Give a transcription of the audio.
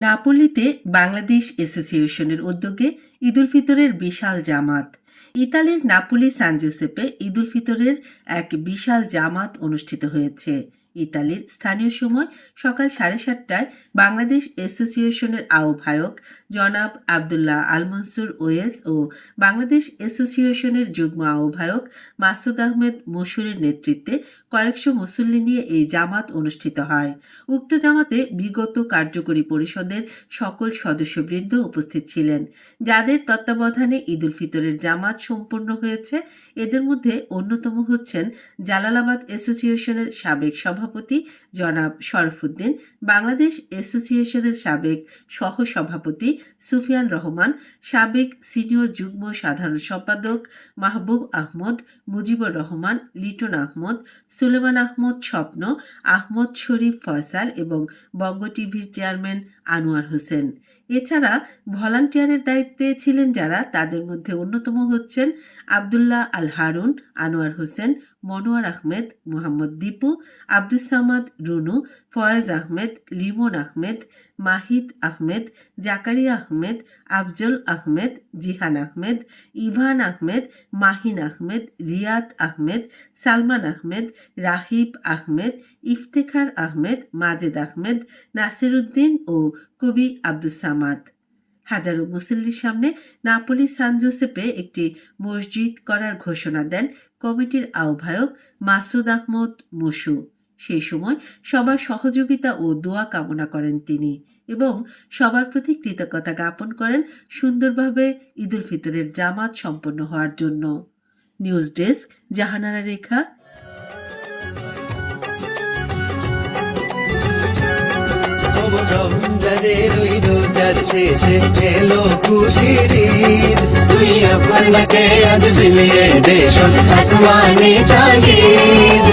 নাপোলিতে বাংলাদেশ অ্যাসোসিয়েশনের উদ্যোগে ঈদুল ফিতরের বিশাল জামাত। ইতালির নাপোলি সান জোসেপে ঈদুল ফিতরের এক বিশাল জামাত অনুষ্ঠিত হয়েছে। ইতালির স্থানীয় সময় সকাল 7:30টায় বাংলাদেশ অ্যাসোসিয়েশনের আহ্বায়ক জনাব আবদুল্লাহ আল মনসুর ওয়েস ও বাংলাদেশ অ্যাসোসিয়েশনের যুগ্ম আহ্বায়ক মাসুদ আহমেদ মশুরের নেতৃত্বে কয়েকশো মুসল্লি নিয়ে এই জামাত অনুষ্ঠিত হয়। উক্ত জামাতে বিগত কার্যকরী পরিষদের সকল সদস্যবৃন্দ উপস্থিত ছিলেন, যাদের তত্ত্বাবধানে ঈদুল ফিতরের জামাত সম্পন্ন হয়েছে। এদের মধ্যে অন্যতম হচ্ছেন জালালাবাদ অ্যাসোসিয়েশনের সাবেক সভাপতি জনাব শরফুদ্দিন, বাংলাদেশ অ্যাসোসিয়েশনের সাবেক সহ-সভাপতি সুফিয়ান রহমান, সাবেক সিনিয়র যুগ্ম সাধারণ সম্পাদক মাহবুব আহমদ, মুজিবুর রহমান, লিটন আহমদ, সুলেমান আহমদ স্বপ্ন, আহমদ শরীফ ফয়সাল এবং বঙ্গ টিভির চেয়ারম্যান আনোয়ার হোসেন। এছাড়া ভলান্টিয়ারের দায়িত্বে ছিলেন যারা, তাদের মধ্যে অন্যতম হচ্ছেন আবদুল্লাহ আল হারুন, আনোয়ার হোসেন, মনোয়ার আহমেদ, মোহাম্মদ দীপু, আব্দুস সামাদ রুনু, ফয়েজ আহমেদ, লিমন আহমেদ, মাহিদ আহমেদ, জাকারিয়া আহমেদ, আফজল আহমেদ, জিহান আহমেদ, ইভান আহমেদ, মাহিন আহমেদ, রিয়াদ আহমেদ, সালমান আহমেদ, রাহিব আহমেদ, ইফতেখার আহমেদ, মাজেদ আহমেদ, নাসির উদ্দিন ও কবি আব্দুস সামাদ। হাজারো মুসল্লির সামনে নাপোলি সান জোসেপে একটি মসজিদ করার ঘোষণা দেন কমিটির আহ্বায়ক মাসুদ আহমদ মশু। সেই সময় সবার সহযোগিতা ও দোয়া কামনা করেন তিনি এবং সবার প্রতি কৃতজ্ঞতা জ্ঞাপন করেন সুন্দরভাবে ঈদুল ফিতরের জামাত সম্পন্ন হওয়ার জন্য। নিউজ ডেস্ক, জাহানারা রেখা। রমজানের ওই রোজার শেষে এলো খুশির ঈদ, তুই আপনাকে আজ বিলিয়ে দে শোন আসমানি তাগিদ।